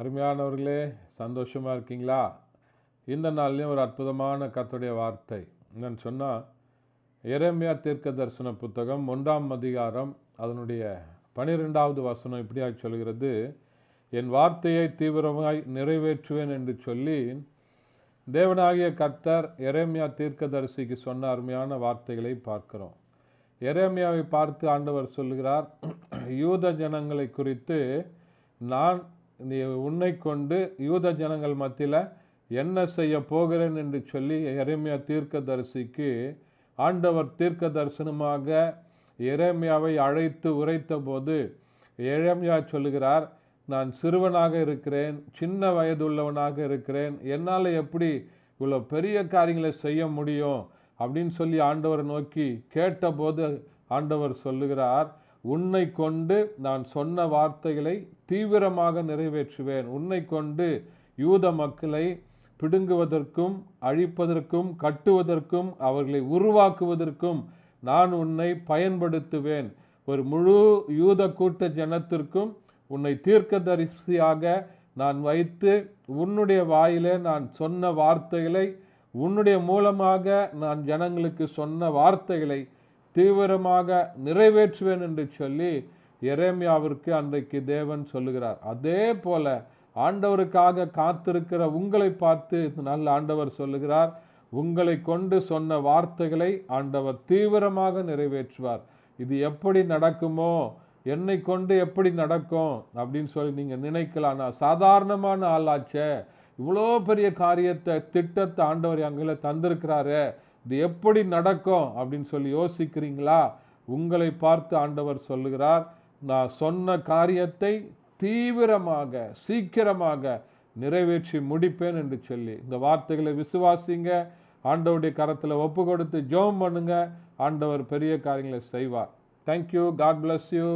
அருமையானவர்களே, சந்தோஷமாக இருக்கீங்களா? இந்த நாள்லேயும் ஒரு அற்புதமான கர்த்தருடைய வார்த்தை என்னன்னு சொன்னால், எரேமியா தீர்க்க தரிசன புத்தகம் 1ஆம் அதிகாரம் அதனுடைய 12வது வசனம் இப்படியாக சொல்கிறது, என் வார்த்தையை தீவிரமாய் நிறைவேற்றுவேன் என்று சொல்லி தேவனாகிய கர்த்தர் எரேமியா தீர்க்க தரிசிக்கு சொன்ன அருமையான வார்த்தைகளை பார்க்கிறோம். எரேமியாவை பார்த்து ஆண்டவர் சொல்லுகிறார், யூத ஜனங்களை குறித்து நான் உன்னை கொண்டு யூத ஜனங்கள் மத்தியில் என்ன செய்ய போகிறேன் என்று சொல்லி எரேமியா தீர்க்க தரிசிக்கு ஆண்டவர் தீர்க்க தரிசனமாக எரேமியாவை அழைத்து உரைத்த போது எரேமியா சொல்லுகிறார், நான் சிறுவனாக இருக்கிறேன், சின்ன வயதுள்ளவனாக இருக்கிறேன், என்னால் எப்படி இவ்வளோ பெரிய காரியங்களை செய்ய முடியும் அப்படின்னு சொல்லி ஆண்டவரை நோக்கி கேட்டபோது ஆண்டவர் சொல்லுகிறார், உன்னை கொண்டு நான் சொன்ன வார்த்தைகளை தீவிரமாக நிறைவேற்றுவேன். உன்னை கொண்டு யூத மக்களை பிடுங்குவதற்கும் அழிப்பதற்கும் கட்டுவதற்கும் அவர்களை உருவாக்குவதற்கும் நான் உன்னை பயன்படுத்துவேன். ஒரு முழு யூத கூட்ட ஜனத்திற்கும் உன்னை தீர்க்கதரிசியாக நான் வைத்து உன்னுடைய வாயிலே நான் சொன்ன வார்த்தைகளை, உன்னுடைய மூலமாக நான் ஜனங்களுக்கு சொன்ன வார்த்தைகளை தீவிரமாக நிறைவேற்றுவேன் என்று சொல்லி எரேமியாவிற்கு அன்றைக்கு தேவன் சொல்லுகிறார். அதே போல ஆண்டவருக்காக காத்திருக்கிற உங்களை பார்த்து நல்ல ஆண்டவர் சொல்லுகிறார், உங்களை கொண்டு சொன்ன வார்த்தைகளை ஆண்டவர் தீவிரமாக நிறைவேற்றுவார். இது எப்படி நடக்குமோ, என்னை கொண்டு எப்படி நடக்கும் அப்படின்னு சொல்லி நீங்கள் நினைக்கலாம். நான் சாதாரணமான ஆளாச்சே, இவ்வளோ பெரிய காரியத்தை திட்டத்தை ஆண்டவர் எங்களை தந்திருக்கிறாரு, இது எப்படி நடக்கும் அப்படின்னு சொல்லி யோசிக்கிறீங்களா? உங்களை பார்த்து ஆண்டவர் சொல்லுகிறார், நான் சொன்ன காரியத்தை தீவிரமாக சீக்கிரமாக நிறைவேற்றி முடிப்பேன் என்று சொல்லி இந்த வார்த்தைகளை விசுவாசிங்க. ஆண்டவருடைய கரத்தில் ஒப்பு கொடுத்து ஜெபம் பண்ணுங்க. ஆண்டவர் பெரிய காரியங்களை செய்வார். தேங்க்யூ. God bless you.